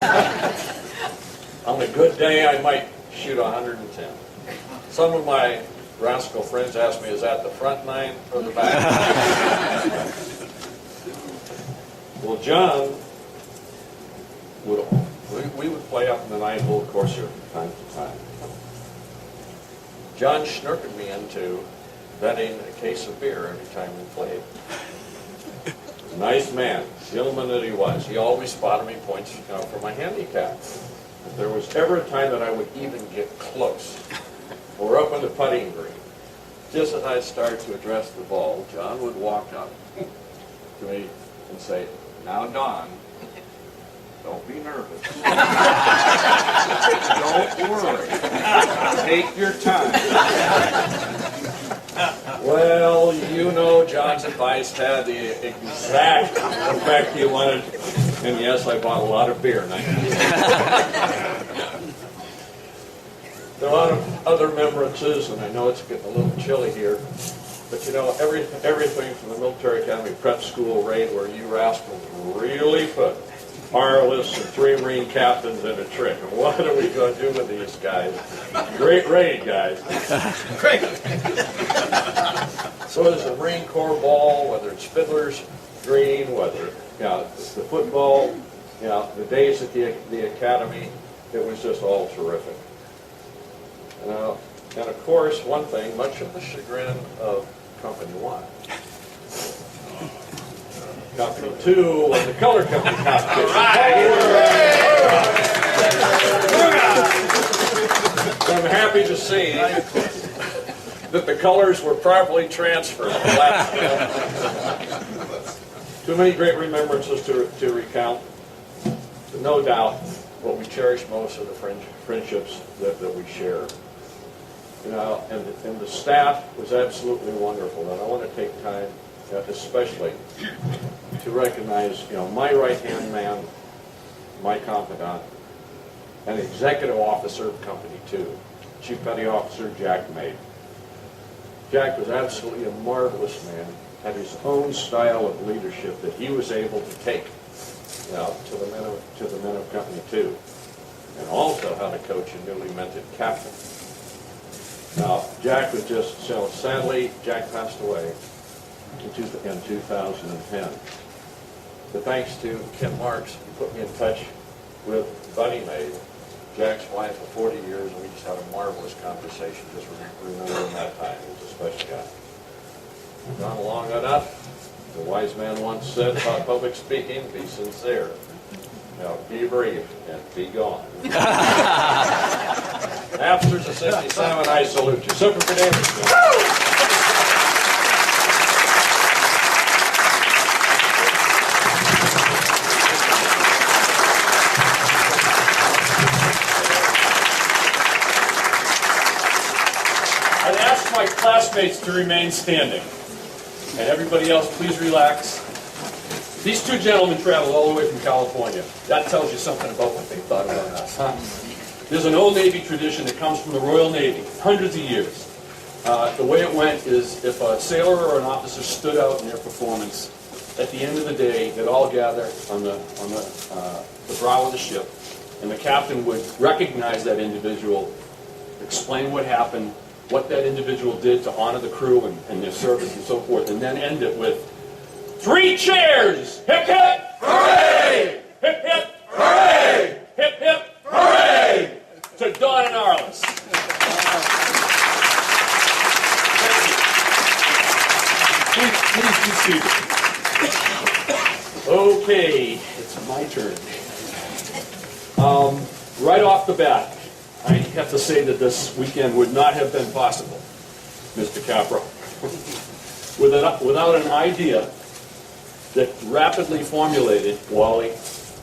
On a good day, I might shoot 110. Some of my rascal friends ask me, is that the front nine or the back? Well, John we would play up in the 9-hole course here from time to time. John snookered me into betting a case of beer every time we played. Nice man, gentleman that he was. He always spotted me points for my handicap. If there was ever a time that I would even get close, or up on the putting green, just as I'd start to address the ball, John would walk up to me and say, "Now, Don, don't be nervous. Don't worry. Take your time." Well, you know, John's advice had the exact effect he wanted. And yes, I bought a lot of beer. There are a lot of other remembrances, and I know it's getting a little chilly here. But you know, everything from the Military Academy Prep School raid, where you rascals really put wireless and 3 Marine captains in a trick. And what are we going to do with these guys? Great raid, guys. Great. So there's the Marine Corps ball, whether it's Fiddler's Green, whether the football, the days at the academy, it was just all terrific. And of course, one thing, much of the chagrin of Company 1. Company 2 was the color company competition. I'm happy to see that the colors were properly transferred. Too many great remembrances to recount. But no doubt, what we cherish most are the friendships that we share. And the staff was absolutely wonderful. And I want to take time, especially, to recognize, my right-hand man, my confidant, and executive officer of Company 2, Chief Petty Officer Jack May. Jack was absolutely a marvelous man, had his own style of leadership that he was able to take to the men of Company 2, and also how to coach a newly minted captain. Now, Jack was just, sadly, Jack passed away in 2010. But thanks to Kim Marks, he put me in touch with Bunny May, Jack's wife of 40 years, and we just had a marvelous conversation, just remembering that time. He was a special guy. We've gone long enough. The wise man once said about public speaking, be sincere. Now, be brief and be gone. Napsters of 67, I salute you. Super Cadavers. I'd ask my classmates to remain standing. And everybody else, please relax. These 2 gentlemen traveled all the way from California. That tells you something about what they thought about us, huh? There's an old Navy tradition that comes from the Royal Navy, hundreds of years. The way it went is if a sailor or an officer stood out in their performance, at the end of the day, they'd all gather on the brow of the ship, and the captain would recognize that individual, explain what happened, what that individual did to honor the crew and their service and so forth, and then end it with 3 cheers! Hip hip! Hooray! Hip hip! Hooray! Hip hip! Hooray! To Don and Arliss. Please be seated. Okay, it's my turn. Right off the bat, I have to say that this weekend would not have been possible, Mr. Capra, without an idea that rapidly formulated Wally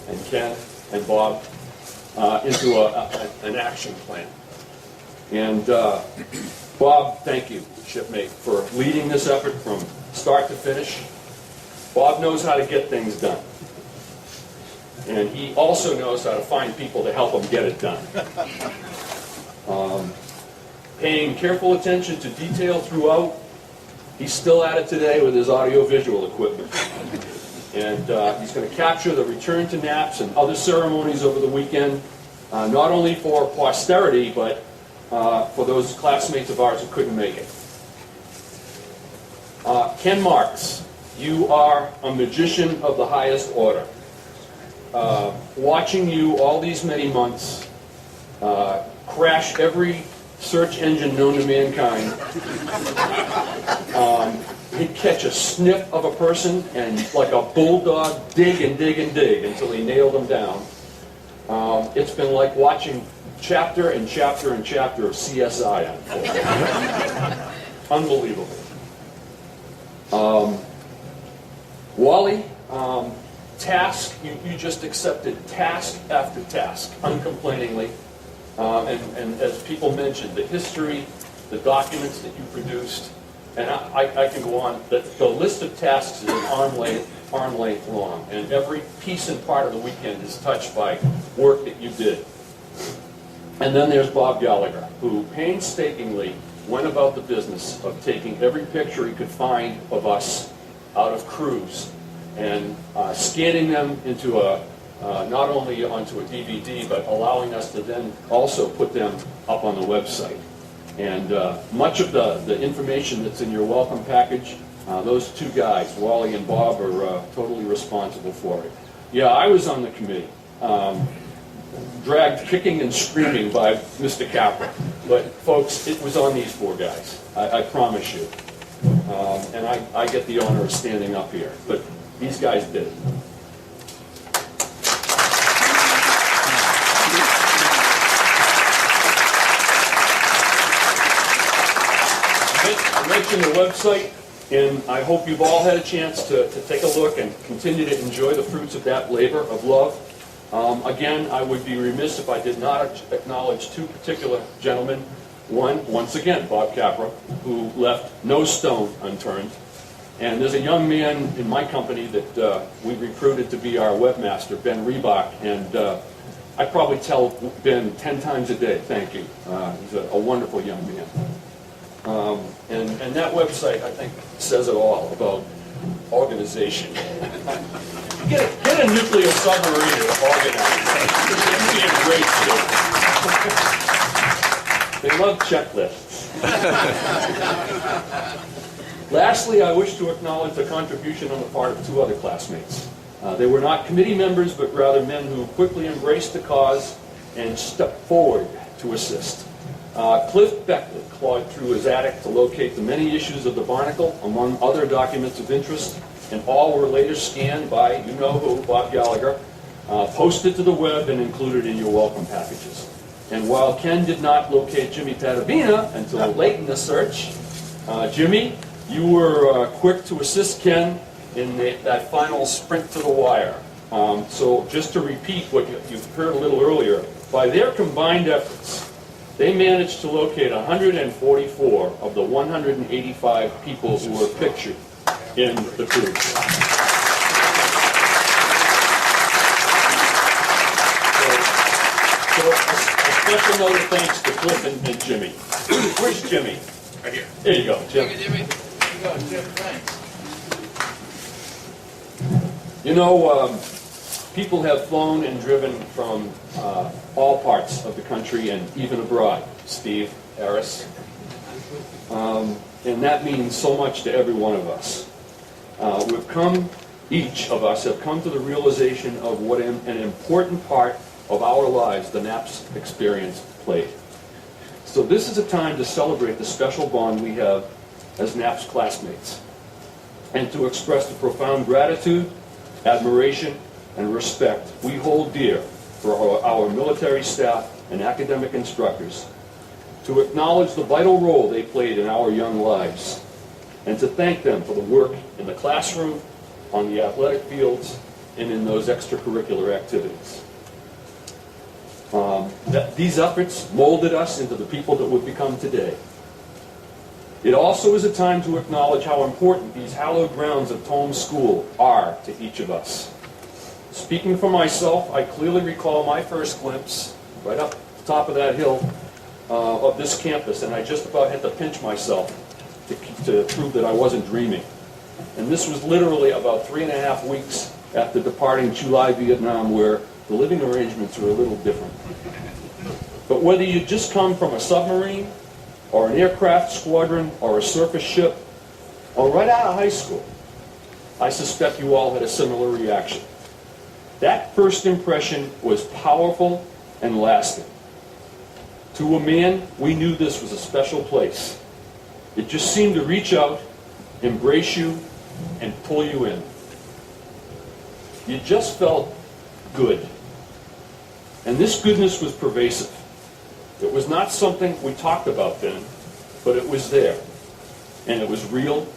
and Ken and Bob into an action plan. And Bob, thank you, shipmate, for leading this effort from start to finish. Bob knows how to get things done. And he also knows how to find people to help him get it done. Paying careful attention to detail throughout. He's still at it today with his audio-visual equipment. And he's going to capture the return to NAPS and other ceremonies over the weekend, not only for posterity, but for those classmates of ours who couldn't make it. Ken Marks, you are a magician of the highest order. Watching you all these many months crash every search engine known to mankind, he'd catch a sniff of a person and like a bulldog dig and dig and dig until he nailed them down. It's been like watching chapter and chapter and chapter of CSI unfold. Unbelievable. Wally, task, you just accepted task after task, uncomplainingly. And as people mentioned, the history, the documents that you produced, and I can go on. The list of tasks is an arm length long, and every piece and part of the weekend is touched by work that you did. And then there's Bob Gallagher, who painstakingly went about the business of taking every picture he could find of us out of crews and scanning them into not only onto a DVD, but allowing us to then also put them up on the website. And much of the information that's in your welcome package, those two guys, Wally and Bob, are totally responsible for it. Yeah, I was on the committee, dragged kicking and screaming by Mr. Capra. But folks, it was on these four guys, I promise you. And I get the honor of standing up here, but these guys did it. I mentioned the website, and I hope you've all had a chance to take a look and continue to enjoy the fruits of that labor of love. Again, I would be remiss if I did not acknowledge two particular gentlemen. One, once again, Bob Capra, who left no stone unturned. And there's a young man in my company that we recruited to be our webmaster, Ben Reebok, and I probably tell Ben 10 times a day, thank you. He's a wonderful young man. And that website, I think, says it all about organization. Get a nuclear submarine to organize. It'd be a great show. They love checklists. Lastly, I wish to acknowledge the contribution on the part of two other classmates. They were not committee members, but rather men who quickly embraced the cause and stepped forward to assist. Cliff Beckley clawed through his attic to locate the many issues of the Barnacle, among other documents of interest, and all were later scanned by, you know who, Bob Gallagher, posted to the web and included in your welcome packages. And while Ken did not locate Jimmy Patavina until late in the search, Jimmy, you were quick to assist Ken in that final sprint to the wire. So just to repeat what you've heard a little earlier, by their combined efforts, they managed to locate 144 of the 185 people who were pictured in the crew. So a special note of thanks to Cliff and Jimmy. Where's Jimmy? Right here. There you go, Jim. Thank you, Jimmy. There you go, Jim. Thanks. You know, people have flown and driven from all parts of the country and even abroad. Steve, Harris. And that means so much to every one of us. Each of us have come to the realization of what an important part of our lives the NAPS experience played. So this is a time to celebrate the special bond we have as NAPS classmates, and to express the profound gratitude, admiration, and respect we hold dear for our military staff and academic instructors, to acknowledge the vital role they played in our young lives, and to thank them for the work in the classroom, on the athletic fields, and in those extracurricular activities. These efforts molded us into the people that we've become today. It also is a time to acknowledge how important these hallowed grounds of Tome School are to each of us. Speaking for myself, I clearly recall my first glimpse, right up the top of that hill, of this campus, and I just about had to pinch myself to prove that I wasn't dreaming. And this was literally about 3.5 weeks after departing July, Vietnam, where the living arrangements were a little different. But whether you just come from a submarine, or an aircraft squadron, or a surface ship, or right out of high school, I suspect you all had a similar reaction. That first impression was powerful and lasting. To a man, we knew this was a special place. It just seemed to reach out, embrace you, and pull you in. You just felt good. And this goodness was pervasive. It was not something we talked about then, but it was there. And it was real,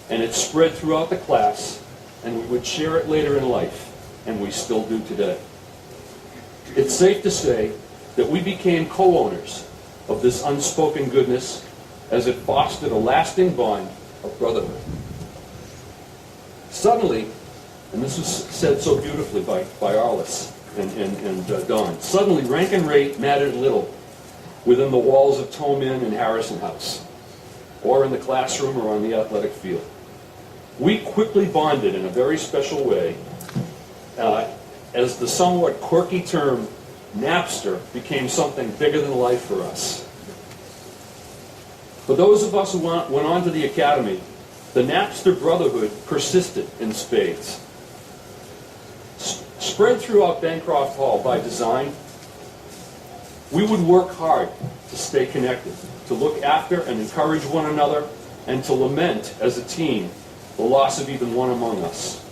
and it spread throughout the class, and we would share it later in life, and we still do today. It's safe to say that we became co-owners of this unspoken goodness as it fostered a lasting bond of brotherhood. Suddenly, and this was said so beautifully by Arliss and Don, suddenly rank and rate mattered little within the walls of Tome Inn and Harrison House, or in the classroom or on the athletic field. We quickly bonded in a very special way as the somewhat quirky term Napster became something bigger than life for us. For those of us who went on to the academy, the Napster brotherhood persisted in spades. Spread throughout Bancroft Hall by design, we would work hard to stay connected, to look after and encourage one another, and to lament as a team the loss of even one among us.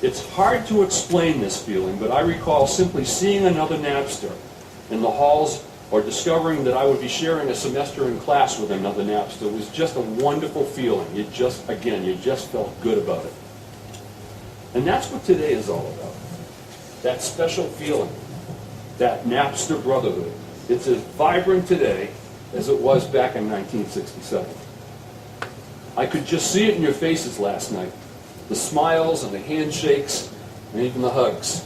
It's hard to explain this feeling, but I recall simply seeing another Napster in the halls or discovering that I would be sharing a semester in class with another Napster. It was just a wonderful feeling. You just felt good about it. And that's what today is all about. That special feeling, that Napster brotherhood. It's as vibrant today as it was back in 1967. I could just see it in your faces last night. The smiles and the handshakes and even the hugs.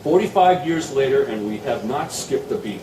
45 years later, and we have not skipped a beat.